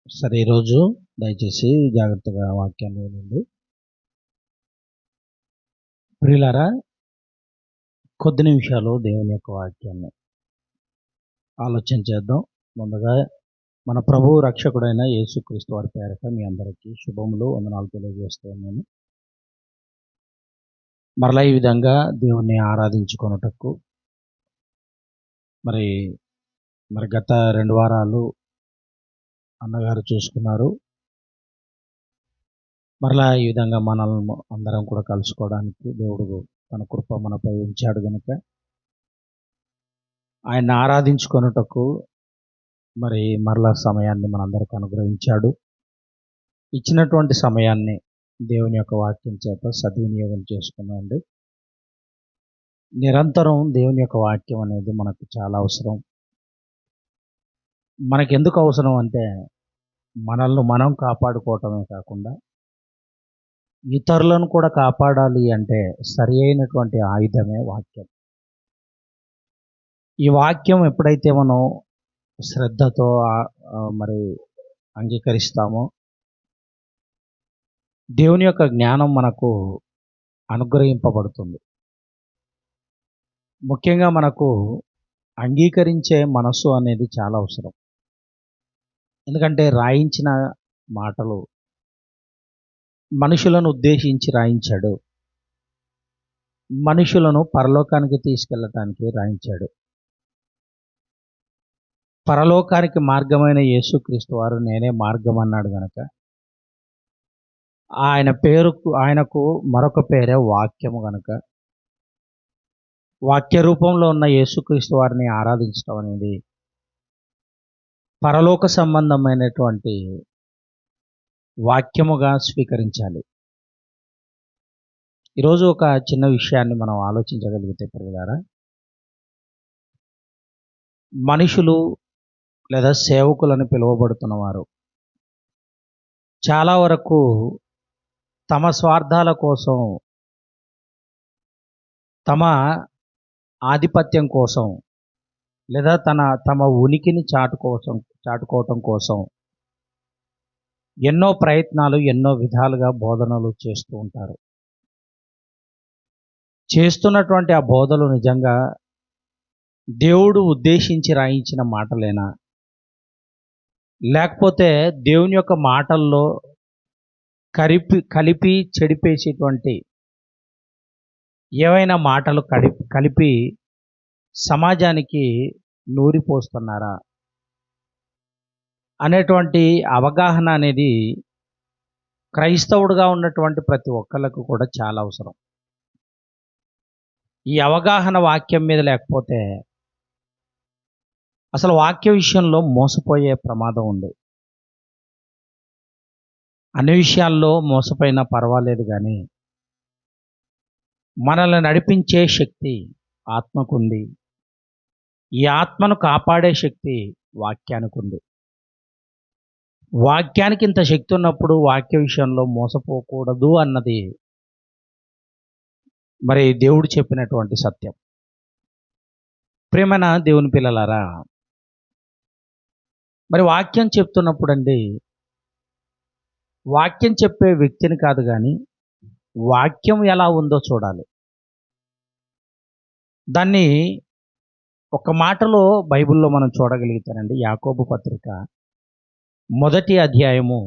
సరే, ఈరోజు దయచేసి జాగ్రత్తగా వాక్యాన్ని వినండి. ప్రియులారా, కొద్ది నిమిషాలు దేవుని యొక్క వాక్యాన్ని ఆలోచన చేద్దాం. ముందుగా మన ప్రభువు రక్షకుడైన యేసుక్రీస్తు వారి పేరిట మీ అందరికీ శుభములు, వందనాలు తెలియజేస్తూ ఉన్నాను. మరలా ఈ విధంగా దేవుణ్ణి ఆరాధించుకొనుటకు మరి గత 2 వారాలు అన్నగారు చూసుకున్నారు. మరలా ఈ విధంగా మనల్ని అందరం కూడా కలుసుకోవడానికి దేవుడు తన కృప మనపై ఉంచాడు కనుక ఆయన ఆరాధించుకొనుటకు మరి మరలా సమయాన్ని మనందరికి అనుగ్రహించాడు. ఇచ్చినటువంటి సమయాన్ని దేవుని యొక్క వాక్యం చేత సద్వినియోగం చేసుకున్నాండి. నిరంతరం దేవుని యొక్క వాక్యం అనేది మనకు చాలా అవసరం. మనకెందుకు అవసరం అంటే మనల్ని మనం కాపాడుకోవటమే కాకుండా ఇతరులను కూడా కాపాడాలి అంటే సరి అయినటువంటి ఆయుధమే వాక్యం. ఈ వాక్యం ఎప్పుడైతే మనం శ్రద్ధతో మరి అంగీకరిస్తామో దేవుని యొక్క జ్ఞానం మనకు అనుగ్రహింపబడుతుంది. ముఖ్యంగా మనకు అంగీకరించే మనసు అనేది చాలా అవసరం. ఎందుకంటే రాయించిన మాటలు మనుషులను ఉద్దేశించి రాయించాడు, మనుషులను పరలోకానికి తీసుకెళ్ళటానికి రాయించాడు. పరలోకానికి మార్గమైన యేసుక్రీస్తు వారు నేనే మార్గం అన్నాడు గనక ఆయనకు మరొక పేరే వాక్యము గనక వాక్య రూపంలో ఉన్న యేసుక్రీస్తు వారిని ఆరాధించడం అనేది పరలోక సంబంధమైనటువంటి వాక్యముగా స్వీకరించాలి. ఈరోజు ఒక చిన్న విషయాన్ని మనం ఆలోచించగలిగితే ప్రియులారా, మనుషులు లేదా సేవకులను పిలువబడుతున్నవారు చాలా వరకు తమ స్వార్థాల కోసం, తమ ఆధిపత్యం కోసం లేదా తమ ఉనికిని చాటుకోవటం కోసం ఎన్నో ప్రయత్నాలు, ఎన్నో విధాలుగా బోధనలు చేస్తూ ఉంటారు. చేస్తున్నటువంటి ఆ బోధలు నిజంగా దేవుడు ఉద్దేశించి రాయించిన మాటలేనా, లేకపోతే దేవుని యొక్క మాటల్లో కలిపి చెడిపేసేటువంటి ఏవైనా మాటలు కలిపి సమాజానికి నూరిపోస్తున్నారా అనేటువంటి అవగాహన అనేది క్రైస్తవుడుగా ఉన్నటువంటి ప్రతి ఒక్కళ్ళకు కూడా చాలా అవసరం. ఈ అవగాహన వాక్యం మీద లేకపోతే అసలు వాక్య విషయంలో మోసపోయే ప్రమాదం ఉంది. అన్ని విషయాల్లో మోసపోయినా పర్వాలేదు, కానీ మనల్ని నడిపించే శక్తి ఆత్మకుంది. ఈ ఆత్మను కాపాడే శక్తి వాక్యానికి ఉంది. వాక్యానికి ఇంత శక్తి ఉన్నప్పుడు వాక్య విషయంలో మోసపోకూడదు అన్నది మరి దేవుడు చెప్పినటువంటి సత్యం. ప్రియమైన దేవుని పిల్లలారా, మరి వాక్యం చెప్తున్నప్పుడు అండి, వాక్యం చెప్పే వ్యక్తిని కాదు కానీ వాక్యం ఎలా ఉందో చూడాలి. దాన్ని ఒక మాటలో బైబిల్లో మనం చూడగలుగుతానండి. యాకోబు పత్రిక 1వ అధ్యాయము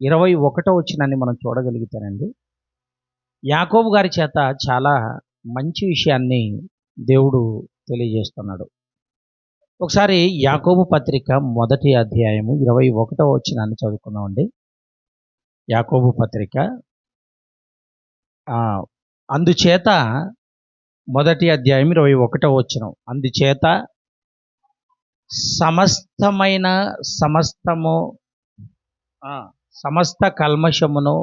21వ వచనాన్ని మనం చూడగలుగుతానండి. యాకోబు గారి చేత చాలా మంచి విషయాన్ని దేవుడు తెలియజేస్తున్నాడు. ఒకసారి యాకోబు పత్రిక 1వ అధ్యాయము 21వ వచనాన్ని చదువుకుందామండి. యాకోబు పత్రిక అందుచేత 1వ అధ్యాయం 21వ వచనం, అందుచేత సమస్త కల్మషమును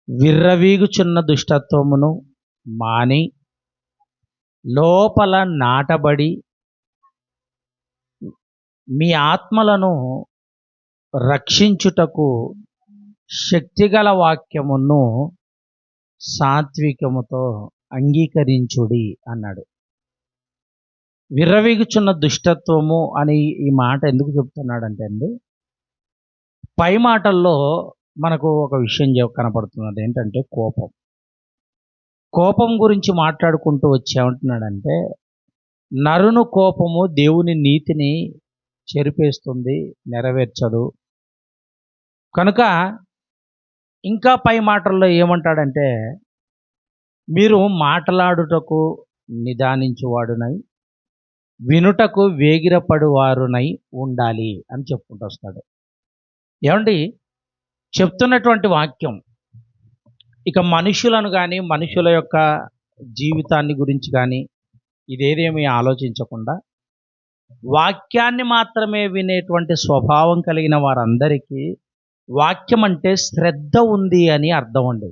విర్రవీగుచున్న దుష్టత్వమును మాని లోపల నాటబడి మీ ఆత్మలను రక్షించుటకు శక్తిగల వాక్యమును సాత్వికముతో అంగీకరించుడి అన్నాడు. విర్రవీగుచున్న దుష్టత్వము అని ఈ మాట ఎందుకు చెప్తున్నాడంటే అండి, పై మాటల్లో మనకు ఒక విషయం కనపడుతున్నది ఏంటంటే కోపం. కోపం గురించి మాట్లాడుకుంటూ వచ్చేమంటున్నాడంటే, నరుని కోపము దేవుని నీతిని చెరిపేస్తుంది, నెరవేర్చదు. కనుక ఇంకా పై మాటల్లో ఏమంటాడంటే, మీరు మాట్లాడుటకు నిదానించువాడునై వినుటకు వేగిరపడువారునై ఉండాలి అని చెప్పుకుంటూ వస్తాడు. ఏమండి, చెప్తున్నటువంటి వాక్యం ఇక మనుషులను కానీ మనుషుల యొక్క జీవితాన్ని గురించి కానీ ఇదేదేమీ ఆలోచించకుండా వాక్యాన్ని మాత్రమే వినేటువంటి స్వభావం కలిగిన వారందరికీ వాక్యం అంటే శ్రద్ధ ఉంది అని అర్థం అండి.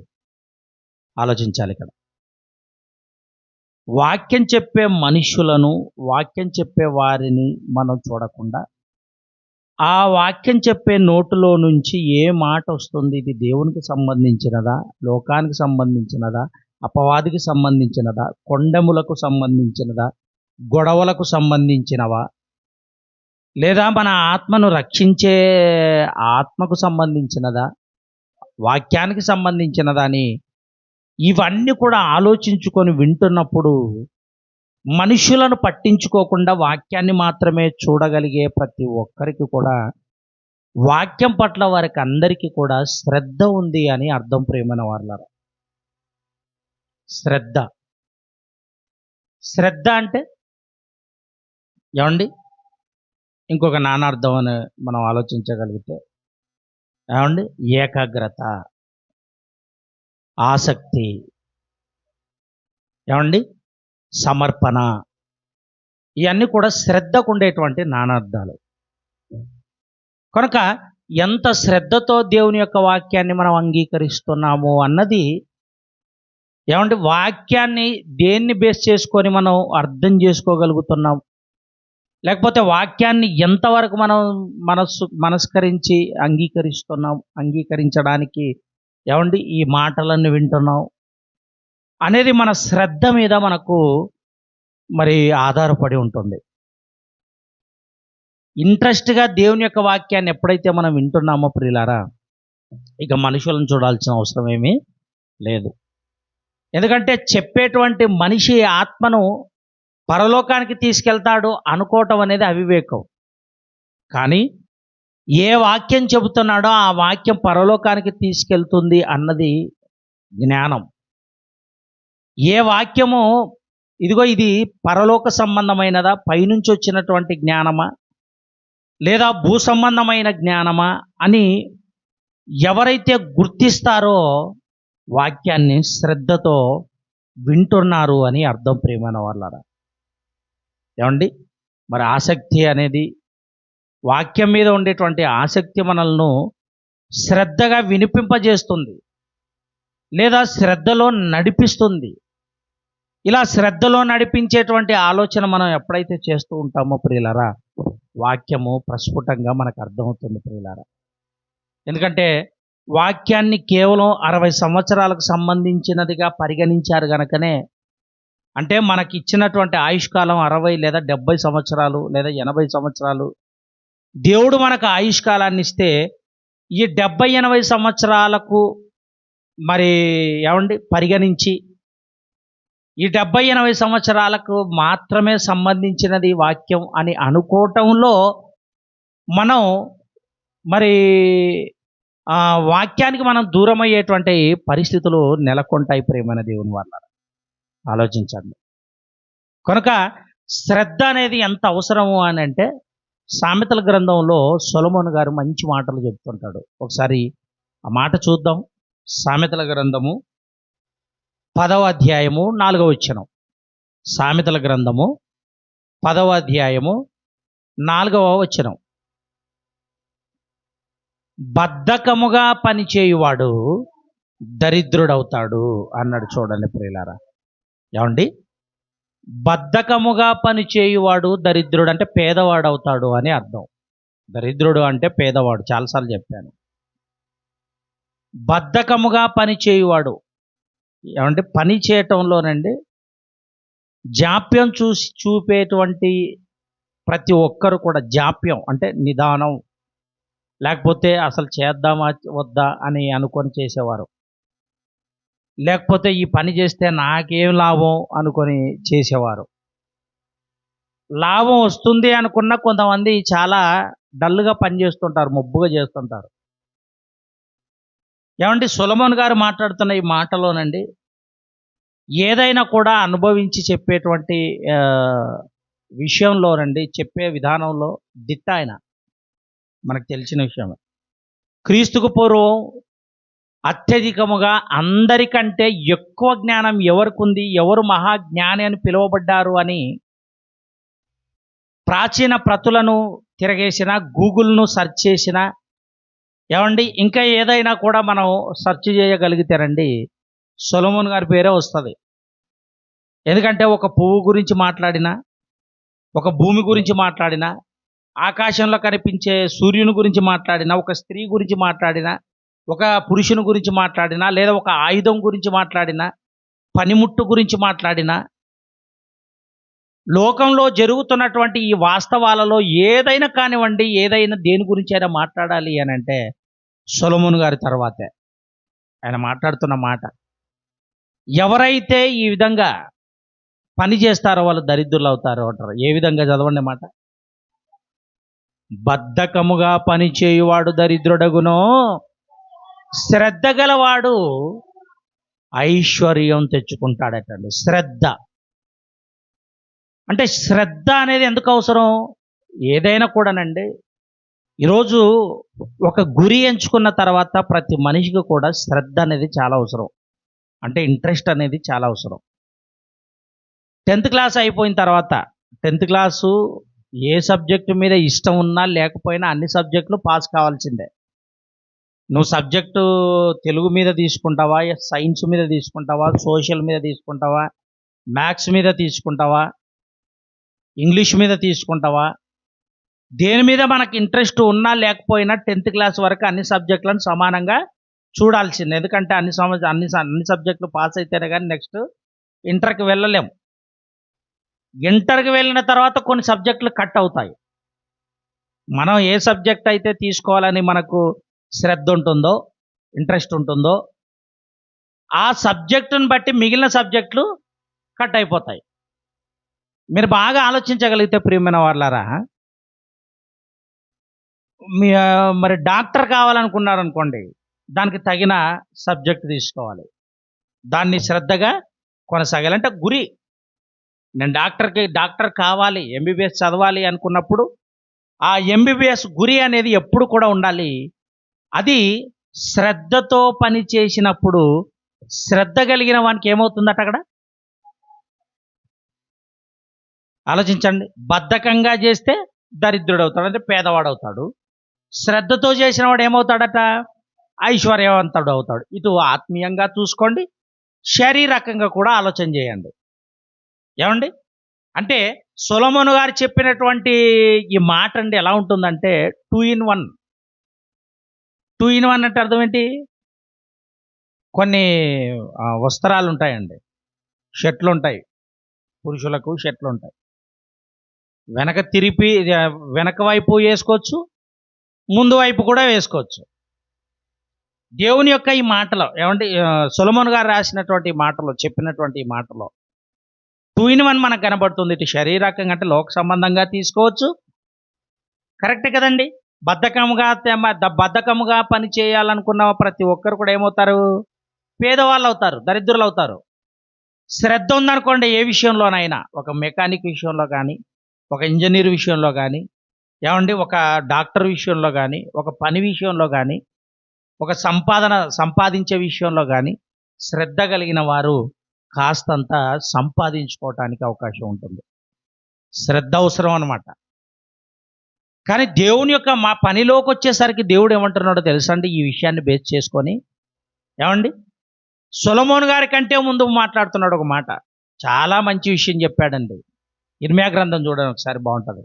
ఆలోచించాలి ఇక్కడ. వాక్యం చెప్పే మనుషులను, వాక్యం చెప్పే వారిని మనం చూడకుండా ఆ వాక్యం చెప్పే నోటులో నుంచి ఏ మాట వస్తుంది, ఇది దేవునికి సంబంధించినదా, లోకానికి సంబంధించినదా, అపవాదికి సంబంధించినదా, కొండములకు సంబంధించినదా, గొడవలకు సంబంధించినవా, లేదా మన ఆత్మను రక్షించే ఆత్మకు సంబంధించినదా, వాక్యానికి సంబంధించినదా అని ఇవన్నీ కూడా ఆలోచించుకొని వింటున్నప్పుడు మనుషులను పట్టించుకోకుండా వాక్యాన్ని మాత్రమే చూడగలిగే ప్రతి ఒక్కరికి కూడా వాక్యం పట్ల వారికి అందరికీ కూడా శ్రద్ధ ఉంది అని అర్థం. ప్రియమైన వారలారా, శ్రద్ధ శ్రద్ధ అంటే ఏమండి, ఇంకొక నానార్థం అని మనం ఆలోచించగలిగితే ఏమండి, ఏకాగ్రత, ఆసక్తి, ఏమండి, సమర్పణ, ఇవన్నీ కూడా శ్రద్ధకు ఉండేటువంటి నానార్థాలు. కనుక ఎంత శ్రద్ధతో దేవుని యొక్క వాక్యాన్ని మనం అంగీకరిస్తున్నాము అన్నది, ఏమంటే వాక్యాన్ని దేన్ని బేస్ చేసుకొని మనం అర్థం చేసుకోగలుగుతున్నాం, లేకపోతే వాక్యాన్ని ఎంతవరకు మనం మనస్కరించి అంగీకరించడానికి ఏమండి ఈ మాటలన్నీ వింటున్నాం అనేది మన శ్రద్ధ మీద మనకు మరి ఆధారపడి ఉంటుంది. ఇంట్రెస్ట్గా దేవుని యొక్క వాక్యాన్ని ఎప్పుడైతే మనం వింటున్నామో ప్రియులారా, ఇక మనుషులను చూడాల్సిన అవసరం ఏమీ లేదు. ఎందుకంటే చెప్పేటువంటి మనిషి ఆత్మను పరలోకానికి తీసుకెళ్తాడు అనుకోవటం అనేది అవివేకం. కానీ ఏ వాక్యం చెబుతున్నాడో ఆ వాక్యం పరలోకానికి తీసుకెళ్తుంది అన్నది జ్ఞానం. ఏ వాక్యము ఇదిగో ఇది పరలోక సంబంధమైనదా, పైనుంచి వచ్చినటువంటి జ్ఞానమా, లేదా భూ సంబంధమైన జ్ఞానమా అని ఎవరైతే గుర్తిస్తారో వాక్యాన్ని శ్రద్ధతో వింటున్నారు అని అర్థం. ప్రియమైన వాళ్ళారా, ఏమండి, మరి ఆసక్తి అనేది, వాక్యం మీద ఉండేటువంటి ఆసక్తి మనల్ని శ్రద్ధగా వినిపింపజేస్తుంది లేదా శ్రద్ధలో నడిపిస్తుంది. ఇలా శ్రద్ధలో నడిపించేటువంటి ఆలోచన మనం ఎప్పుడైతే చేస్తూ ఉంటామో ప్రియులారా, వాక్యము ప్రస్ఫుటంగా మనకు అర్థమవుతుంది ప్రియులారా. ఎందుకంటే వాక్యాన్ని కేవలం 60 సంవత్సరాలకు సంబంధించినదిగా పరిగణించారు కనుకనే, అంటే మనకి ఇచ్చినటువంటి ఆయుష్కాలం 60 లేదా 70 సంవత్సరాలు లేదా 80 సంవత్సరాలు. దేవుడు మనకు ఆయుష్కాలాన్ని ఇస్తే ఈ 70-80 సంవత్సరాలకు మరి ఏమండి పరిగణించి ఈ 70-80 సంవత్సరాలకు మాత్రమే సంబంధించినది వాక్యం అని అనుకోవటంలో మనం మరి వాక్యానికి మనం దూరమయ్యేటువంటి పరిస్థితులు నెలకొంటాయి. ప్రియమైన దేవుని వల్ల ఆలోచించండి. కనుక శ్రద్ధ అనేది ఎంత అవసరము అని అంటే, సామెతల గ్రంథంలో సొలొమోను గారు మంచి మాటలు చెప్తుంటాడు. ఒకసారి ఆ మాట చూద్దాం. సామెతల గ్రంథము 10వ అధ్యాయము 4వ వచనం. సామెతల గ్రంథము 10వ అధ్యాయము 4వ వచనం. బద్ధకముగా పనిచేయువాడు దరిద్రుడవుతాడు అన్నాడు. చూడండి ప్రియులారా, ఏమండి, బద్ధకముగా పనిచేయువాడు దరిద్రుడు అంటే పేదవాడు అవుతాడు అని అర్థం. దరిద్రుడు అంటే పేదవాడు, చాలాసార్లు చెప్పాను. బద్ధకముగా పనిచేయువాడు, ఏమంటే పని చేయటంలోనండి జాప్యం చూపేటువంటి ప్రతి ఒక్కరు కూడా జాప్యం అంటే నిదానం, లేకపోతే అసలు చేద్దామా వద్దా అని అనుకొని చేసేవారు, లేకపోతే ఈ పని చేస్తే నాకేం లాభం అనుకొని చేసేవారు. లాభం వస్తుంది అనుకున్న కొంతమంది చాలా డల్గా పనిచేస్తుంటారు, మొబ్బుగా చేస్తుంటారు. ఏమండి, సొలొమోన్ గారు మాట్లాడుతున్న ఈ మాటలోనండి ఏదైనా కూడా అనుభవించి చెప్పేటువంటి విషయంలోనండి, చెప్పే విధానంలో దిట్ట ఆయన, మనకు తెలిసిన విషయమే. క్రీస్తుకు పూర్వం అత్యధికముగా అందరికంటే ఎక్కువ జ్ఞానం ఎవరికి ఉంది, ఎవరు మహాజ్ఞాని అని పిలువబడ్డారు అని ప్రాచీన ప్రతులను తిరగేసిన, గూగుల్ను సెర్చ్ చేసిన, ఏమండి ఇంకా ఏదైనా కూడా మనం సెర్చ్ చేయగలిగితేనండి సొలొమోన్ గారి పేరే వస్తుంది. ఎందుకంటే ఒక పువ్వు గురించి మాట్లాడినా, ఒక భూమి గురించి మాట్లాడినా, ఆకాశంలో కనిపించే సూర్యుని గురించి మాట్లాడినా, ఒక స్త్రీ గురించి మాట్లాడినా, ఒక పురుషుని గురించి మాట్లాడినా, లేదా ఒక ఆయుధం గురించి మాట్లాడినా, పనిముట్టు గురించి మాట్లాడినా, లోకంలో జరుగుతున్నటువంటి ఈ వాస్తవాలలో ఏదైనా కానివ్వండి, ఏదైనా దేని గురించి అయినా మాట్లాడాలి అని అంటే సొలొమోన్ గారి తర్వాతే. ఆయన మాట్లాడుతున్న మాట, ఎవరైతే ఈ విధంగా పని చేస్తారో వాళ్ళు దరిద్రులు అవుతారు అంటారు. ఏ విధంగా చదవండి మాట. బద్ధకముగా పని చేయువాడు దరిద్రుడగునో, శ్రద్ధ గలవాడు ఐశ్వర్యం తెచ్చుకుంటాడటండి. శ్రద్ధ అంటే శ్రద్ధ అనేది ఎందుకు అవసరం? ఏదైనా కూడానండి, ఈరోజు ఒక గురి ఎంచుకున్న తర్వాత ప్రతి మనిషికి కూడా శ్రద్ధ అనేది చాలా అవసరం, అంటే ఇంట్రెస్ట్ అనేది చాలా అవసరం. 10th క్లాస్ అయిపోయిన తర్వాత, 10th క్లాసు ఏ సబ్జెక్టు మీద ఇష్టం ఉన్నా లేకపోయినా అన్ని సబ్జెక్టులు పాస్ కావాల్సిందే. నువ్వు సబ్జెక్టు తెలుగు మీద తీసుకుంటావా, సైన్స్ మీద తీసుకుంటావా, సోషల్ మీద తీసుకుంటావా, మ్యాథ్స్ మీద తీసుకుంటావా, ఇంగ్లీష్ మీద తీసుకుంటావా, దేని మీద మనకి ఇంట్రెస్ట్ ఉన్నా లేకపోయినా 10th క్లాస్ వరకు అన్ని సబ్జెక్టులను సమానంగా చూడాల్సిందే. ఎందుకంటే అన్ని సబ్జెక్టులు పాస్ అయితేనే కానీ నెక్స్ట్ ఇంటర్కి వెళ్ళలేము. ఇంటర్కి వెళ్ళిన తర్వాత కొన్ని సబ్జెక్టులు కట్ అవుతాయి. మనం ఏ సబ్జెక్ట్ అయితే తీసుకోవాలని మనకు శ్రద్ధ ఉంటుందో, ఇంట్రెస్ట్ ఉంటుందో, ఆ సబ్జెక్టును బట్టి మిగిలిన సబ్జెక్టులు కట్ అయిపోతాయి. మీరు బాగా ఆలోచించగలిగితే ప్రియమైన వాళ్ళారా, మరి డాక్టర్ కావాలనుకున్నారనుకోండి, దానికి తగిన సబ్జెక్ట్ తీసుకోవాలి, దాన్ని శ్రద్ధగా కొనసాగాలంటే గురి. నేను డాక్టర్ కావాలి, ఎంబీబీఎస్ చదవాలి అనుకున్నప్పుడు ఆ ఎంబీబీఎస్ గురి అనేది ఎప్పుడు కూడా ఉండాలి. అది శ్రద్ధతో పని చేసినప్పుడు శ్రద్ధ కలిగిన వానికి ఏమవుతుందట అక్కడ ఆలోచించండి. బద్ధకంగా చేస్తే దరిద్రుడు అవుతాడు, అంటే పేదవాడు అవుతాడు. శ్రద్ధతో చేసిన వాడు ఏమవుతాడట? ఐశ్వర్యవంతుడు అవుతాడు. ఇటు ఆత్మీయంగా చూసుకోండి, శారీరకంగా కూడా ఆలోచన చేయండి. ఏమండి, అంటే సొలొమోను గారు చెప్పినటువంటి ఈ మాట అండి ఎలా ఉంటుందంటే 2 in 1. 2 in 1 అంటే అర్థం ఏంటి? కొన్ని వస్త్రాలు ఉంటాయండి, షర్ట్లు ఉంటాయి, పురుషులకు షర్ట్లు ఉంటాయి. వెనక వైపు వేసుకోవచ్చు, ముందు వైపు కూడా వేసుకోవచ్చు. దేవుని యొక్క ఈ మాటలో ఏమంటే సొలొమోను గారు రాసినటువంటి మాటలో, చెప్పినటువంటి మాటలో 2 in 1 మనకు కనబడుతుంది. ఇటు శారీరకంగా అంటే లోక సంబంధంగా తీసుకోవచ్చు, కరెక్ట్ కదండి. బద్ధకముగా పని చేయాలనుకున్న ప్రతి ఒక్కరు కూడా ఏమవుతారు? పేదవాళ్ళు అవుతారు, దరిద్రులు అవుతారు. శ్రద్ధ ఉందనుకోండి, ఏ విషయంలోనైనా, ఒక మెకానిక్ విషయంలో కానీ, ఒక ఇంజనీర్ విషయంలో కానీ, ఏమండి ఒక డాక్టర్ విషయంలో కానీ, ఒక పని విషయంలో కానీ, ఒక సంపాదించే విషయంలో కానీ శ్రద్ధ కలిగిన వారు కాస్తంత సంపాదించుకోవటానికి అవకాశం ఉంటుంది. శ్రద్ధ అవసరం అన్నమాట. కానీ దేవుని యొక్క మా పనిలోకి వచ్చేసరికి దేవుడు ఏమంటున్నాడో తెలుసా అండి? ఈ విషయాన్ని బేస్ చేసుకొని ఏమండి సొలొమోను గారి కంటే ముందు మాట్లాడుతున్నాడు ఒక మాట, చాలా మంచి విషయం చెప్పాడండి. ఇర్మియా గ్రంథం చూడండి ఒకసారి, బాగుంటుంది.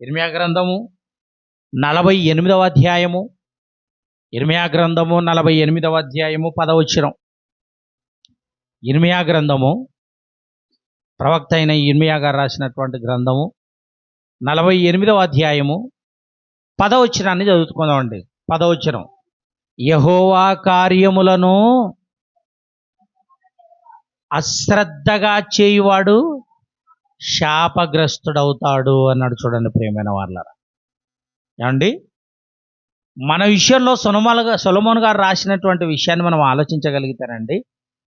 ఇర్మియా గ్రంథము 48వ అధ్యాయము, ఇర్మియా గ్రంథము 48వ అధ్యాయము 10వ వచనం. ఇర్మియా గ్రంథము ప్రవక్త అయిన ఇర్మియా గారు రాసినటువంటి గ్రంథము 48వ అధ్యాయము 10వ వచనాన్ని చదువుకుందామండి. 10వ వచనం, యెహోవా కార్యములను అశ్రద్ధగా చేయువాడు శాపగ్రస్తుడవుతాడు అన్నాడు. చూడండి ప్రియమైన వాళ్ళారా, ఏమండి మన విషయంలో సొలొమోను గారు రాసినటువంటి విషయాన్ని మనం ఆలోచించగలిగితేనండి,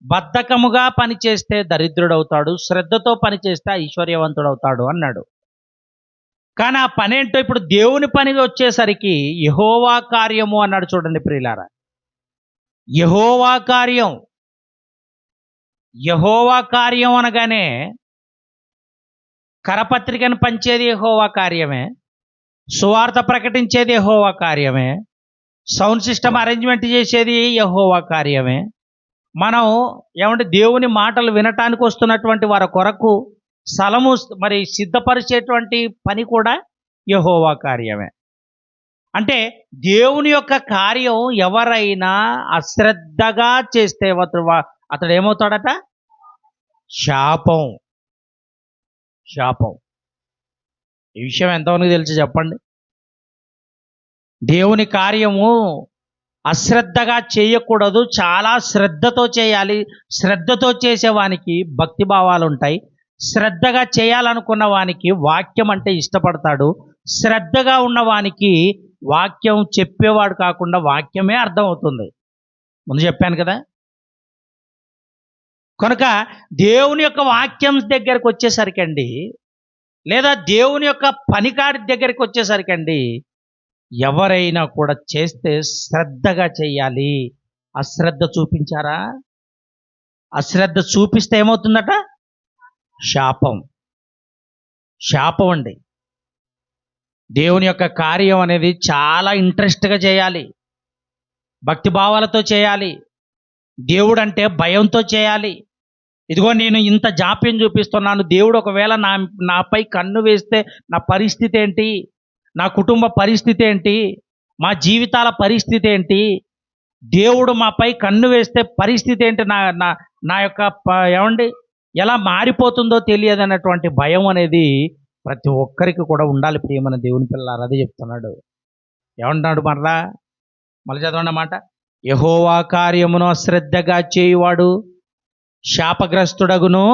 బద్ధకముగా పనిచేస్తే దరిద్రుడవుతాడు, శ్రద్ధతో పనిచేస్తే ఐశ్వర్యవంతుడవుతాడు అన్నాడు. కానీ ఆ పని ఏంటో ఇప్పుడు దేవుని పని వచ్చేసరికి యెహోవా కార్యము అన్నాడు. చూడండి ప్రియులారా, యెహోవా కార్యం, యెహోవా కార్యం అనగానే కరపత్రికను పంచేది యెహోవా కార్యమే, సువార్త ప్రకటించేది యెహోవా కార్యమే, సౌండ్ సిస్టమ్ అరేంజ్మెంట్ చేసేది యెహోవా కార్యమే. మనం ఏమంటే దేవుని మాటలు వినటానికి వస్తున్నటువంటి వారి కొరకు స్థలము మరి సిద్ధపరిచేటువంటి పని కూడా యెహోవా కార్యమే. అంటే దేవుని యొక్క కార్యం ఎవరైనా అశ్రద్ధగా చేస్తే అతడు ఏమవుతాడట? శాపం. శాపం. ఈ విషయం ఎంతమందికి తెలిసి చెప్పండి. దేవుని కార్యము అశ్రద్ధగా చేయకూడదు, చాలా శ్రద్ధతో చేయాలి. శ్రద్ధతో చేసేవానికి భక్తి భావాలు ఉంటాయి. శ్రద్ధగా చేయాలనుకున్న వానికి వాక్యం అంటే ఇష్టపడతాడు. శ్రద్ధగా ఉన్నవానికి వాక్యం చెప్పేవాడు కాకుండా వాక్యమే అర్థమవుతుంది. ముందు చెప్పాను కదా. కనుక దేవుని యొక్క వాక్యం దగ్గరికి వచ్చేసరికండి, లేదా దేవుని యొక్క పనికాడి దగ్గరికి వచ్చేసరికండి, ఎవరైనా కూడా చేస్తే శ్రద్ధగా చేయాలి. అశ్రద్ధ చూపించారా? అశ్రద్ధ చూపిస్తే ఏమవుతుందట? శాపం. శాపం అండి. దేవుని యొక్క కార్యం అనేది చాలా ఇంట్రెస్ట్గా చేయాలి, భక్తి భావాలతో చేయాలి, దేవుడు అంటే భయంతో చేయాలి. ఇదిగో నేను ఇంత జాప్యం చూపిస్తున్నాను, దేవుడు ఒకవేళ నాపై కన్ను వేస్తే నా పరిస్థితి ఏంటి, నా కుటుంబ పరిస్థితి ఏంటి, మా జీవితాల పరిస్థితి ఏంటి, దేవుడు మాపై కన్ను వేస్తే పరిస్థితి ఏంటి, నా నా నా యొక్క ఏమండి ఎలా మారిపోతుందో తెలియదు అన్నటువంటి భయం అనేది ప్రతి ఒక్కరికి కూడా ఉండాలి. ప్రియమైన దేవుని పిల్లలారా, అదే చెప్తున్నాడు. ఏమంటున్నాడు మరలా? మళ్ళీ చదవండి అన్నమాట. యెహోవా కార్యమును అశ్రద్ధగా చేయువాడు శాపగ్రస్తుడగును,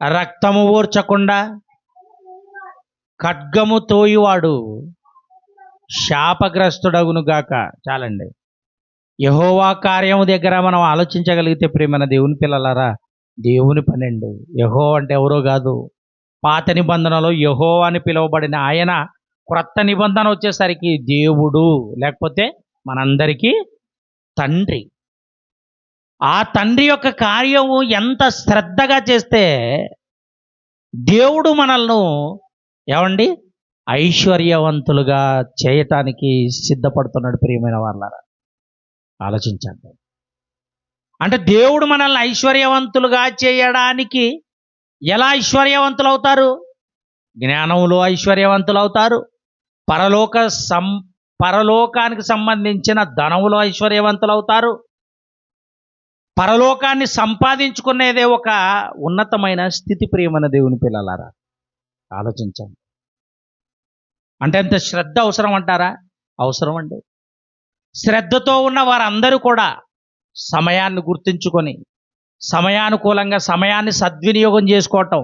రక్తము ఓర్చకుండా ఖడ్గము తోయువాడు శాపగ్రస్తుడగును గాక. చాలండి. యెహోవా కార్యము దగ్గర మనం ఆలోచించగలిగితే ప్రియమైన దేవుని పిల్లలారా, దేవుని పని అండి. యెహోవా అంటే ఎవరో కాదు. పాత నిబంధనలో యెహోవా అని పిలువబడిన ఆయన క్రొత్త నిబంధన వచ్చేసరికి దేవుడు, లేకపోతే మనందరికీ తండ్రి. ఆ తండ్రి యొక్క కార్యము ఎంత శ్రద్ధగా చేస్తే దేవుడు మనల్ని ఏమండి ఐశ్వర్యవంతులుగా చేయటానికి సిద్ధపడుతున్నాడు. ప్రియమైన వాళ్ళారా, ఆలోచించండి. అంటే దేవుడు మనల్ని ఐశ్వర్యవంతులుగా చేయడానికి ఎలా ఐశ్వర్యవంతులు అవుతారు? జ్ఞానంలో ఐశ్వర్యవంతులు అవుతారు, పరలోకానికి సంబంధించిన ధనములో ఐశ్వర్యవంతులు అవుతారు. పరలోకాన్ని సంపాదించుకునేదే ఒక ఉన్నతమైన స్థితి. ప్రియమైన దేవుని పిల్లలారా, ఆలోచించండి. అంటే అంత శ్రద్ధ అవసరం అంటారా? అవసరం అండి. శ్రద్ధతో ఉన్న వారందరూ కూడా సమయాన్ని గుర్తుంచుకొని సమయానుకూలంగా సమయాన్ని సద్వినియోగం చేసుకోవటం,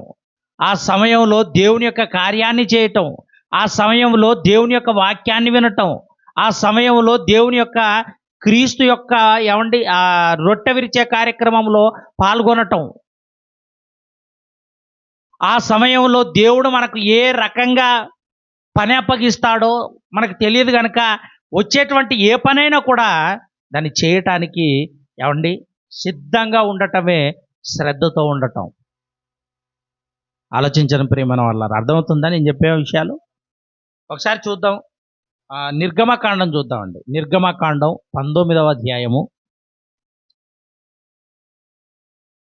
ఆ సమయంలో దేవుని యొక్క కార్యాన్ని చేయటం, ఆ సమయంలో దేవుని యొక్క వాక్యాన్ని వినటం, ఆ సమయంలో దేవుని యొక్క క్రీస్తు యొక్క ఏమండి ఆ రొట్టె విరిచే కార్యక్రమంలో పాల్గొనటం, ఆ సమయంలో దేవుడు మనకు ఏ రకంగా పని అప్పగిస్తాడో మనకు తెలియదు కనుక వచ్చేటువంటి ఏ పనైనా కూడా దాన్ని చేయటానికి ఏమండి సిద్ధంగా ఉండటమే శ్రద్ధతో ఉండటం. ఆలోచించడం ప్రియమైన వాళ్ళారా, అర్థమవుతుందా నేను చెప్పే విషయాలు? ఒకసారి చూద్దాం. నిర్గమకాండం చూద్దామండి. నిర్గమకాండం 19వ అధ్యాయము.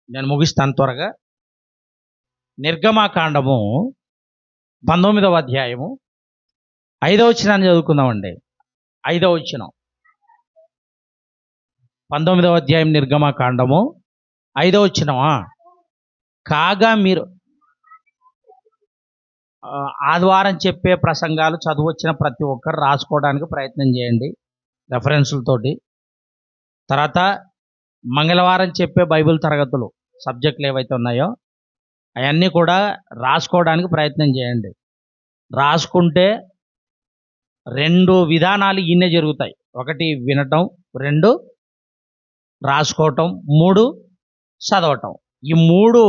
నేను ముగిస్తాను త్వరగా. నిర్గమకాండము 19వ అధ్యాయము 5వ వచనాన్ని చదువుకుందామండి. 5వ వచనం, 19వ అధ్యాయం నిర్గమకాండము 5వ వచనమా? కాగా మీరు ఆదివారం చెప్పే ప్రసంగాలు చదువొచ్చిన ప్రతి ఒక్కరు రాసుకోవడానికి ప్రయత్నం చేయండి రెఫరెన్సులతోటి. తర్వాత మంగళవారం చెప్పే బైబిల్ తరగతులు సబ్జెక్టులు ఏవైతే ఉన్నాయో అవన్నీ కూడా రాసుకోవడానికి ప్రయత్నం చేయండి. రాసుకుంటే 2 విధానాలు ఈయనే జరుగుతాయి. 1 వినటం, 2 రాసుకోవటం, 3 చదవటం. ఈ 3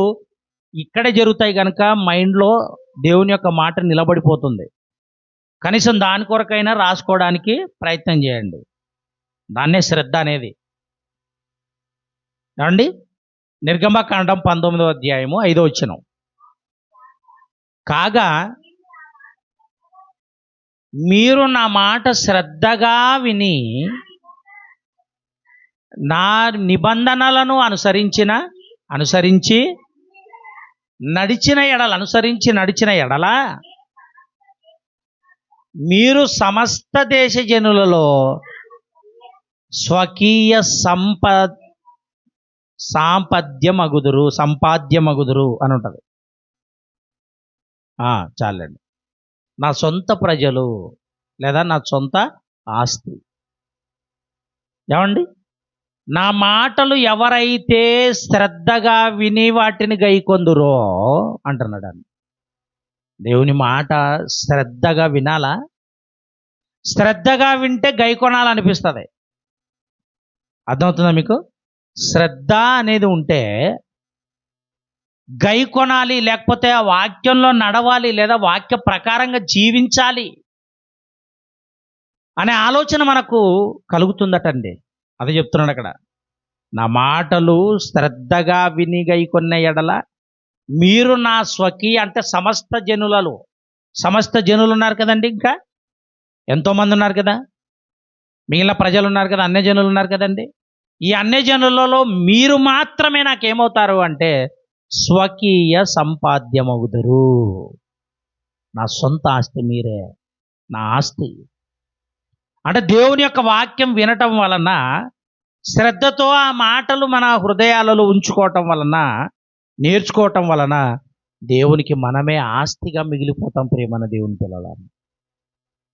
ఇక్కడే జరుగుతాయి కనుక మైండ్లో దేవుని యొక్క మాట నిలబడిపోతుంది. కనీసం దాని కొరకైనా రాసుకోవడానికి ప్రయత్నం చేయండి. దాన్నే శ్రద్ధ అనేది. ఏమండి? నిర్గమకాండం 19వ అధ్యాయము 5వ వచనం. కాగా మీరు నా మాట శ్రద్ధగా విని నా నిబంధనలను అనుసరించి నడిచిన ఎడల మీరు సమస్త దేశ జనులలో స్వకీయ సంపాద్యమగుదురు అని ఉంటుంది. చాలండి. నా సొంత ప్రజలు లేదా నా సొంత ఆస్తి. ఏమండి? నా మాటలు ఎవరైతే శ్రద్ధగా విని వాటిని గైకొందురో అంటున్నాడు. దేవుని మాట శ్రద్ధగా వినాలా? శ్రద్ధగా వింటే గైకొనాలనిపిస్తుంది. అర్థమవుతుందా మీకు? శ్రద్ధ అనేది ఉంటే గైకొనాలి, లేకపోతే ఆ వాక్యంలో నడవాలి, లేదా వాక్య ప్రకారంగా జీవించాలి అనే ఆలోచన మనకు కలుగుతుందటండి. అదే చెప్తున్నాడు అక్కడ. నా మాటలు శ్రద్ధగా విని గైకొన్న ఎడల మీరు నా స్వకీయ, అంటే సమస్త జనులు ఉన్నారు కదండి. ఇంకా ఎంతోమంది ఉన్నారు కదా, మిగిలిన ప్రజలు ఉన్నారు కదా, అన్య జనులు ఉన్నారు కదండి. ఈ అన్య జనులలో మీరు మాత్రమే నాకేమవుతారు అంటే స్వకీయ సంపాద్యమవుదురు. నా సొంత ఆస్తి మీరే, నా ఆస్తి. అంటే దేవుని యొక్క వాక్యం వినటం వలన, శ్రద్ధతో ఆ మాటలు మన హృదయాలలో ఉంచుకోవటం వలన, నేర్చుకోవటం వలన దేవునికి మనమే ఆస్తిగా మిగిలిపోతాం. ప్రియమైన దేవుని పిల్లలను.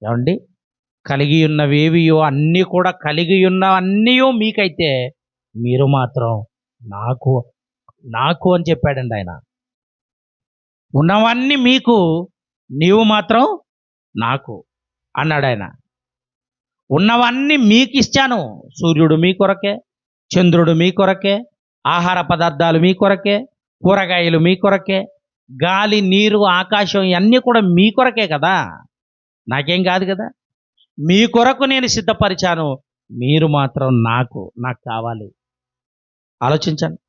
ఏమండి? కలిగి ఉన్నవేవియో అన్నీ కూడా కలిగి ఉన్నవన్నీ మీకైతే మీరు మాత్రం నాకు అని చెప్పాడండి ఆయన. ఉన్నవన్నీ మీకు, నీవు మాత్రం నాకు అన్నాడు ఆయన. ఉన్నవన్నీ మీకు ఇచ్చాను. సూర్యుడు మీ కొరకే, చంద్రుడు మీ కొరకే, ఆహార పదార్థాలు మీ కొరకే, కూరగాయలు మీ కొరకే, గాలి, నీరు, ఆకాశం ఇవన్నీ కూడా మీ కొరకే కదా, నాకేం కాదు కదా. మీ కొరకు నేను సిద్ధపరిచాను. మీరు మాత్రం నాకు కావాలి. ఆలోచించండి.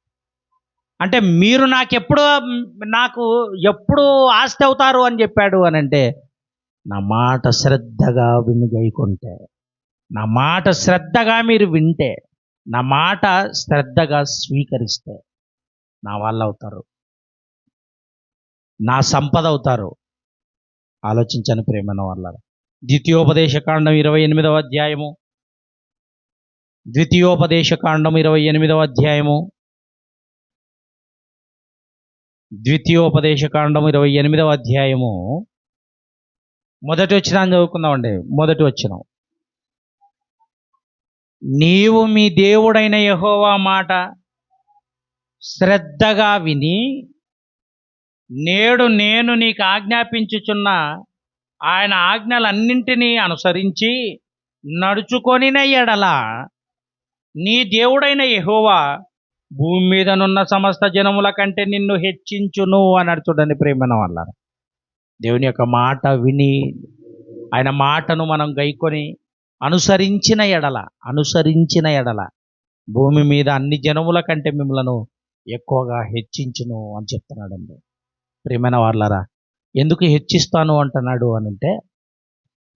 అంటే మీరు నాకు ఎప్పుడు ఆస్తి అవుతారు అని చెప్పాడు అని అంటే, నా మాట శ్రద్ధగా విని గైకొంటే, నా మాట శ్రద్ధగా మీరు వింటే, నా మాట శ్రద్ధగా స్వీకరిస్తే నా వాళ్ళు అవుతారు, నా సంపద అవుతారు. ఆలోచించని ప్రేమన వాళ్ళ. ద్వితీయోపదేశకాండం 28వ అధ్యాయము, ద్వితీయోపదేశకాండం 28వ అధ్యాయము, ద్వితీయోపదేశకాండం 28వ అధ్యాయము మొదటి వచనాన్ని చదువుకుందామండి. మొదటి వచనం. నీవు మీ దేవుడైన యెహోవా మాట శ్రద్ధగా విని నేడు నేను నీకు ఆజ్ఞాపించుచున్న ఆయన ఆజ్ఞలన్నింటినీ అనుసరించి నడుచుకొనిన ఎడల నీ దేవుడైన యెహోవా భూమి మీదనున్న సమస్త జనముల కంటే నిన్ను హెచ్చించును అన్నాడు. చూడండి ప్రేమన వల్ల. దేవుని యొక్క మాట విని ఆయన మాటను మనం గైకొని అనుసరించిన ఎడల భూమి మీద అన్ని జనముల కంటే మిమ్మలను ఎక్కువగా హెచ్చించును అని చెప్తున్నాడండి. ప్రియమైన వాళ్ళరా, ఎందుకు హెచ్చిస్తాను అంటున్నాడు అనంటే,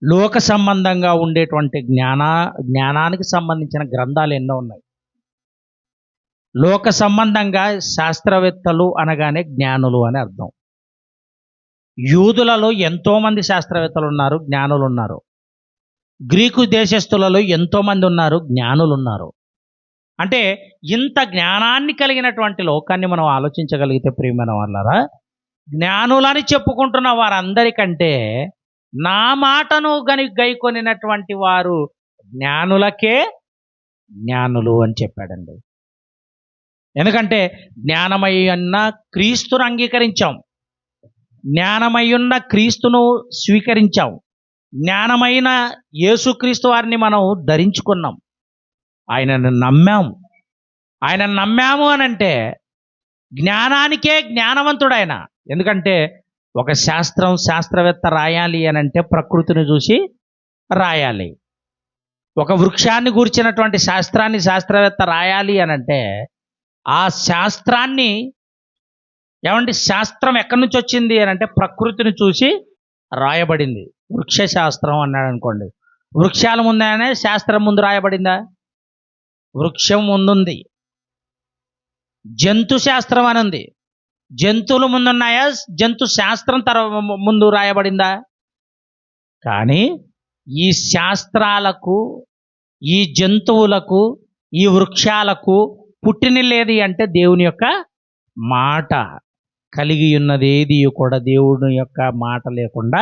లోక సంబంధంగా ఉండేటువంటి జ్ఞానానికి సంబంధించిన గ్రంథాలు ఎన్నో ఉన్నాయి. లోక సంబంధంగా శాస్త్రవేత్తలు అనగానే జ్ఞానులు అని అర్థం. యూదులలో ఎంతోమంది శాస్త్రవేత్తలు ఉన్నారు, జ్ఞానులు ఉన్నారు. గ్రీకు దేశస్థులలో ఎంతోమంది ఉన్నారు, జ్ఞానులు ఉన్నారు. అంటే ఇంత జ్ఞానాన్ని కలిగినటువంటి లోకాన్ని మనం ఆలోచించగలిగితే ప్రియమైన వాళ్ళారా, జ్ఞానులని చెప్పుకుంటున్న వారందరికంటే నా మాటను గైకొనినటువంటి వారు జ్ఞానులకే జ్ఞానులు అని చెప్పాడండి. ఎందుకంటే జ్ఞానమై ఉన్న క్రీస్తును అంగీకరించాం, జ్ఞానమై ఉన్న క్రీస్తును స్వీకరించాం, జ్ఞానమైన యేసుక్రీస్తు వారిని మనం ధరించుకున్నాం, ఆయనను నమ్మాం. ఆయనను నమ్మాము అని అంటే జ్ఞానానికే జ్ఞానవంతుడైన. ఎందుకంటే ఒక శాస్త్రవేత్త రాయాలి అని అంటే ప్రకృతిని చూసి రాయాలి. ఒక వృక్షాన్ని గూర్చినటువంటి శాస్త్రవేత్త రాయాలి అని అంటే ఆ శాస్త్రాన్ని శాస్త్రం ఎక్కడి నుంచి వచ్చింది అని అంటే ప్రకృతిని చూసి రాయబడింది. వృక్ష శాస్త్రం అన్నాడు అనుకోండి, వృక్షాల ముందనే శాస్త్రం ముందు రాయబడిందా? వృక్షం ముందుంది. జంతు శాస్త్రం అని ఉంది, జంతువులు ముందున్నాయా? జంతు శాస్త్రం ముందు రాయబడిందా? కానీ ఈ శాస్త్రాలకు, ఈ జంతువులకు, ఈ వృక్షాలకు పుట్టినలేది అంటే దేవుని యొక్క మాట. కలిగి ఉన్నదేది కూడా దేవుని యొక్క మాట లేకుండా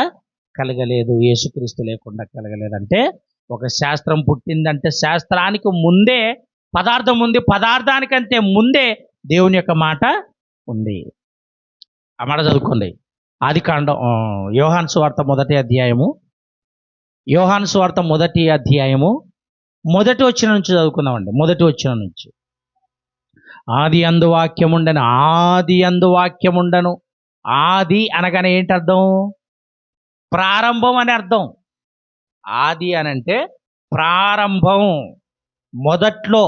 కలగలేదు, యేసుక్రీస్తు లేకుండా కలగలేదంటే ఒక శాస్త్రం పుట్టిందంటే శాస్త్రానికి ముందే పదార్థం ఉంది, పదార్థానికంటే ముందే దేవుని యొక్క మాట ఉంది. ఆ మాట చదువుకోండి. ఆదికాండం, యోహాను సువార్త మొదటి అధ్యాయము మొదటి వచనం నుంచి చదువుకుందామండి. మొదటి వచనం నుంచి. ఆది అందు వాక్యముండెను, ఆది అందు వాక్యముండెను. ఆది అనగానే ఏంటి అర్థం? ప్రారంభం అని అర్థం. ఆది అని అంటే ప్రారంభం, మొదట్లో.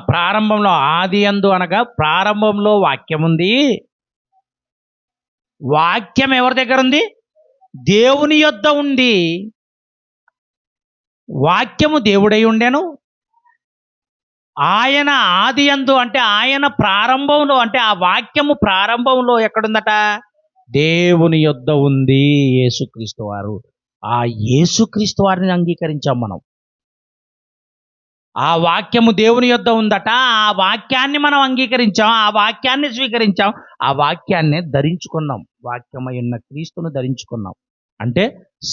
ప్రారంభంలో, ఆది అందు అనగా ప్రారంభంలో వాక్యం ఉంది. వాక్యం ఎవరి దగ్గర ఉంది? దేవుని యొద్ద ఉంది. వాక్యము దేవుడై ఉండెను. ఆయన ఆది యందు అంటే ఆయన ప్రారంభంలో, అంటే ఆ వాక్యము ప్రారంభంలో ఎక్కడుందట? దేవుని యొద్ద ఉంది, యేసుక్రీస్తు వారు. ఆ యేసుక్రీస్తు వారిని అంగీకరించాం మనం. ఆ వాక్యము దేవుని యొద్ద ఉందట, ఆ వాక్యాన్ని మనం అంగీకరించాం, ఆ వాక్యాన్ని స్వీకరించాం, ఆ వాక్యాన్ని ధరించుకున్నాం. వాక్యమై ఉన్న క్రీస్తును ధరించుకున్నాం. అంటే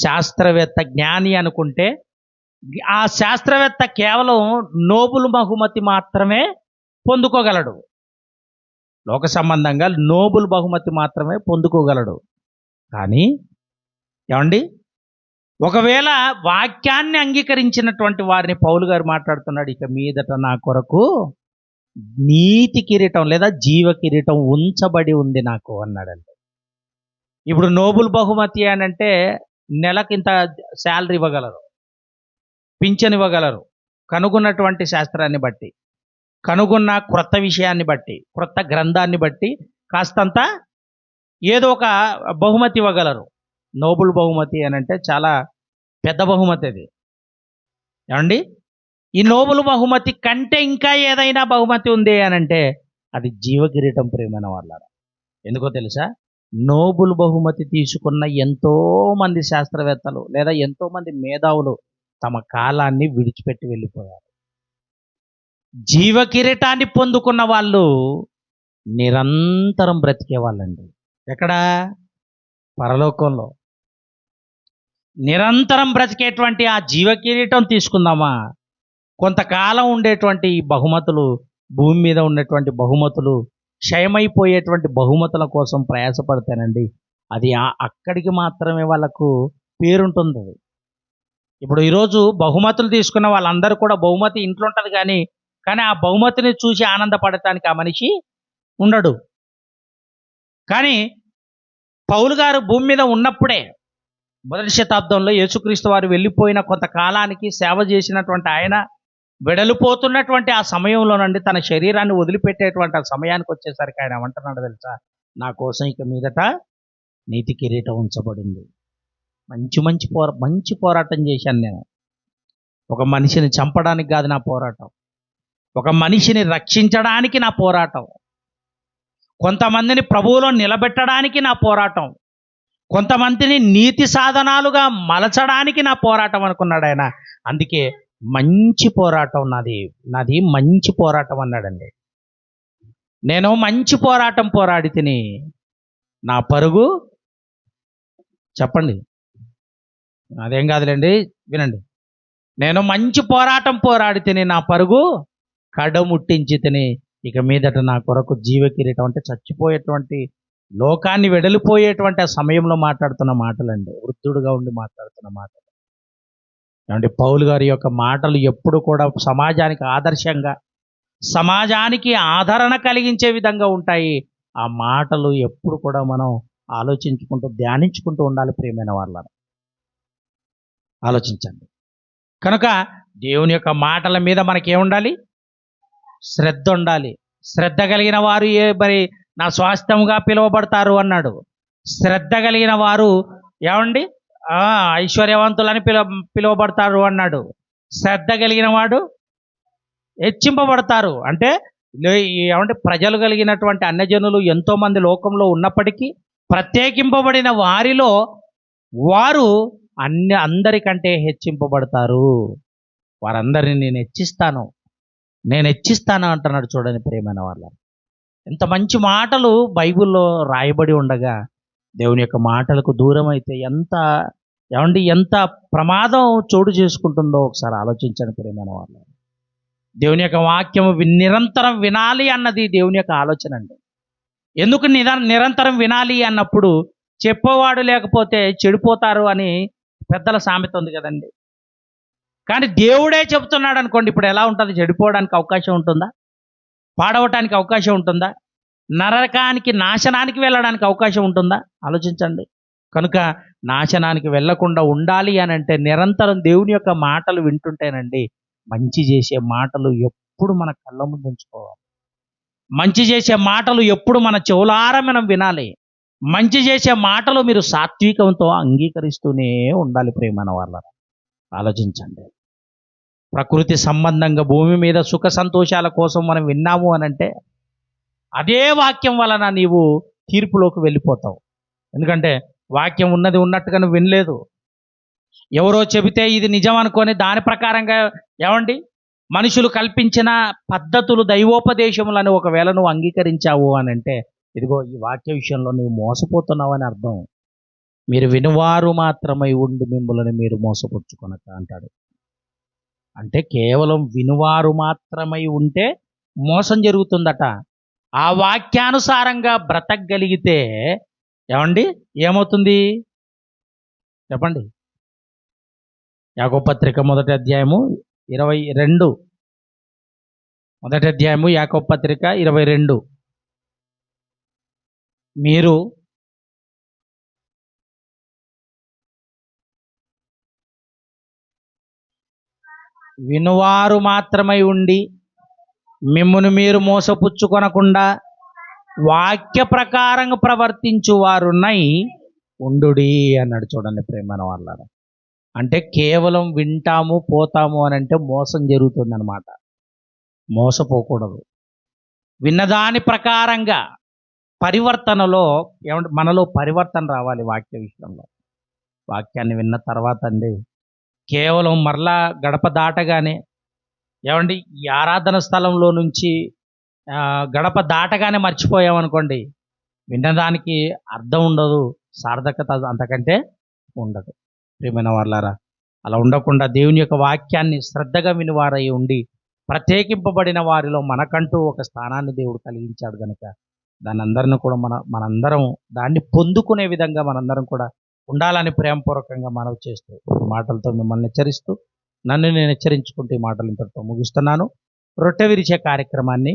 శాస్త్రవేత్త జ్ఞాని అనుకుంటే ఆ శాస్త్రవేత్త కేవలం నోబుల్ బహుమతి మాత్రమే పొందుకోగలడు. లోక సంబంధంగా నోబుల్ బహుమతి మాత్రమే పొందుకోగలడు. కానీ ఒకవేళ వాక్యాన్ని అంగీకరించినటువంటి వారిని పౌలు గారు మాట్లాడుతున్నాడు, ఇక మీదట నా కొరకు నీతి కిరీటం లేదా జీవ కిరీటం ఉంచబడి ఉంది నాకు అన్నాడండి. ఇప్పుడు నోబుల్ బహుమతి అని అంటే నెలకింత శాలరీ ఇవ్వగలరు, పింఛన్ ఇవ్వగలరు, కనుగొన్నటువంటి శాస్త్రాన్ని బట్టి, కనుగొన్న క్రొత్త విషయాన్ని బట్టి, క్రొత్త గ్రంథాన్ని బట్టి కాస్తంత ఏదో ఒక బహుమతి ఇవ్వగలరు. నోబుల్ బహుమతి అని అంటే చాలా పెద్ద బహుమతి అది. ఈ నోబుల్ బహుమతి కంటే ఇంకా ఏదైనా బహుమతి ఉంది అని అంటే అది జీవ కిరీటం. ప్రియమైన వాళ్ళారా, ఎందుకో తెలుసా? నోబుల్ బహుమతి తీసుకున్న ఎంతో మంది శాస్త్రవేత్తలు లేదా ఎంతో మంది మేధావులు తమ కాలాన్ని విడిచిపెట్టి వెళ్ళిపోయారు. జీవ కిరీటాన్ని పొందుకున్న వాళ్ళు నిరంతరం బ్రతికే వాళ్ళండి. ఎక్కడ? పరలోకంలో నిరంతరం బ్రతికేటువంటి ఆ జీవ కిరీటం తీసుకుందామా? కొంతకాలం ఉండేటువంటి బహుమతులు, భూమి మీద ఉన్నటువంటి బహుమతులు, క్షయమైపోయేటువంటి బహుమతుల కోసం ప్రయాసపడతానండి. అది అక్కడికి మాత్రమే వాళ్ళకు పేరుంటుంది. ఇప్పుడు ఈరోజు బహుమతులు తీసుకున్న వాళ్ళందరూ కూడా బహుమతి ఇంట్లో ఉంటుంది, కానీ ఆ బహుమతిని చూసి ఆనందపడటానికి ఆ మనిషి ఉండడు. కానీ పౌలు గారు భూమి మీద ఉన్నప్పుడే, మొదటి శతాబ్దంలో యేసుక్రీస్తు వారు వెళ్ళిపోయిన కొంతకాలానికి సేవ చేసినటువంటి ఆయన వెడలిపోతున్నటువంటి ఆ సమయంలోనండి తన శరీరాన్ని వదిలిపెట్టేటువంటి ఆ సమయానికి వచ్చేసరికి ఆయన ఏమంటున్నాడు తెలుసా? నా కోసం ఇక మీదట నీతి కిరీటం ఉంచబడింది. మంచి పోరాటం చేశాను నేను. ఒక మనిషిని చంపడానికి కాదు నా పోరాటం, ఒక మనిషిని రక్షించడానికి నా పోరాటం, కొంతమందిని ప్రభువులో నిలబెట్టడానికి నా పోరాటం, కొంతమందిని నీతి సాధనాలుగా మలచడానికి నా పోరాటం అనుకున్నాడు ఆయన. అందుకే మంచి పోరాటం నాది, నాది మంచి పోరాటం అన్నాడండి. నేను మంచి పోరాటం పోరాడి తిని నా పరుగు, చెప్పండి, అదేం కాదులేండి, వినండి. నేను మంచి పోరాటం పోరాడి తిని నా పరుగు కడముట్టించి తిని ఇక మీదట నా కొరకు జీవ కిరీటం, అంటే చచ్చిపోయేటువంటి లోకాన్ని వెడలిపోయేటువంటి ఆ సమయంలో మాట్లాడుతున్న మాటలండి, వృద్ధుడుగా ఉండి మాట్లాడుతున్న మాటలు. ఏమంటే పౌలు గారి యొక్క మాటలు ఎప్పుడు కూడా సమాజానికి ఆదర్శంగా, సమాజానికి ఆదరణ కలిగించే విధంగా ఉంటాయి. ఆ మాటలు ఎప్పుడు కూడా మనం ఆలోచించుకుంటూ ధ్యానించుకుంటూ ఉండాలి. ప్రియమైన వాళ్ళ ఆలోచించండి. కనుక దేవుని యొక్క మాటల మీద మనకేముండాలి? శ్రద్ధ ఉండాలి. శ్రద్ధ కలిగిన వారు మరి నా స్వాస్థ్యముగా పిలువబడతారు అన్నాడు. శ్రద్ధ కలిగిన వారు ఏమండి ఐశ్వర్యవంతులని పిలువబడతారు అన్నాడు. శ్రద్ధ కలిగిన వాడు హెచ్చింపబడతారు. అంటే ఏమంటే ప్రజలు కలిగినటువంటి అన్యజనులు ఎంతోమంది లోకంలో ఉన్నప్పటికీ ప్రత్యేకింపబడిన వారిలో వారు అందరికంటే హెచ్చింపబడతారు. వారందరినీ నేను హెచ్చిస్తాను అంటున్నాడు. చూడండి ప్రియమైన వాళ్ళ, ఎంత మంచి మాటలు బైబిల్లో రాయబడి ఉండగా దేవుని యొక్క మాటలకు దూరం అయితే ఎంత ప్రమాదం చోటు చేసుకుంటుందో ఒకసారి ఆలోచించండి ప్రియమైన వాళ్ళ. దేవుని యొక్క వాక్యము నిరంతరం వినాలి అన్నది దేవుని యొక్క ఆలోచన అండి. ఎందుకు నిరంతరం వినాలి అన్నప్పుడు చెప్పేవాడు లేకపోతే చెడిపోతారు అని పెద్దల సామెత ఉంది కదండి. కానీ దేవుడే చెబుతున్నాడు అనుకోండి, ఇప్పుడు ఎలా ఉంటుంది? చెడిపోవడానికి అవకాశం ఉంటుందా? పాడవటానికి అవకాశం ఉంటుందా? నరకానికి, నాశనానికి వెళ్ళడానికి అవకాశం ఉంటుందా? ఆలోచించండి. కనుక నాశనానికి వెళ్ళకుండా ఉండాలి అని అంటే నిరంతరం దేవుని యొక్క మాటలు వింటుంటేనండి, మంచి చేసే మాటలు ఎప్పుడు మన కళ్ళ ముందు ఉంచుకోవాలి. మంచి చేసే మాటలు ఎప్పుడు మన చెవులారా మనం వినాలి. మంచి చేసే మాటలు మీరు సాత్వికంతో అంగీకరిస్తూనే ఉండాలి. ప్రియమైన వాళ్ళ ఆలోచించండి. ప్రకృతి సంబంధంగా భూమి మీద సుఖ సంతోషాల కోసం మనం విన్నాము అని అంటే అదే వాక్యం వలన నీవు తీర్పులోకి వెళ్ళిపోతావు. ఎందుకంటే వాక్యం ఉన్నది ఉన్నట్టుగా నువ్వు వినలేదు. ఎవరో చెబితే ఇది నిజం అనుకొని దాని ప్రకారంగా మనుషులు కల్పించిన పద్ధతులు, దైవోపదేశములను ఒకవేళ నువ్వు అంగీకరించావు అని అంటే ఇదిగో ఈ వాక్య విషయంలో నువ్వు మోసపోతున్నావు అని అర్థం. మీరు వినువారు మాత్రమై ఉండి మిమ్మల్ని మీరు మోసపుచ్చుకొనక అంటాడు. అంటే కేవలం వినువారు మాత్రమై ఉంటే మోసం జరుగుతుందట. ఆ వాక్యానుసారంగా బ్రతకగలిగితే ఏమవుతుంది చెప్పండి. యాకోబు పత్రిక 1వ అధ్యాయము 22, 1వ అధ్యాయము యాకోబు పత్రిక 22. మీరు వినువారు మాత్రమై ఉండి మిమ్మును మీరు మోసపుచ్చుకొనకుండా వాక్య ప్రకారంగా ప్రవర్తించువారునై ఉండుడి అన్నాడు. చూడండి ప్రేమైన వాళ్ళారా, అంటే కేవలం వింటాము పోతాము అని అంటే మోసం జరుగుతుందన్నమాట. మోసపోకూడదు. విన్నదాని ప్రకారంగా పరివర్తనలో మనలో పరివర్తన రావాలి. వాక్య విషయంలో వాక్యాన్ని విన్న తర్వాత కేవలం మరలా గడప దాటగానే ఈ ఆరాధన స్థలంలో నుంచి గడప దాటగానే మర్చిపోయామనుకోండి, విన్నదానికి అర్థం ఉండదు, సార్థకత అంతకంటే ఉండదు. ప్రియమైన వాళ్ళారా, అలా ఉండకుండా దేవుని యొక్క వాక్యాన్ని శ్రద్ధగా వినివారై ఉండి ప్రత్యేకింపబడిన వారిలో మనకంటూ ఒక స్థానాన్ని దేవుడు కలిగించాడు కనుక దాన్ని కూడా మనందరం దాన్ని పొందుకునే విధంగా మనందరం కూడా ఉండాలని ప్రేమపూర్వకంగా మనవి చేస్తూ ఈ మాటలతో మిమ్మల్ని హెచ్చరిస్తూ నన్ను నేను హెచ్చరించుకుంటూ ఈ మాటలు ఇంతటితో ముగిస్తున్నాను. రొట్టె విరిచే కార్యక్రమాన్ని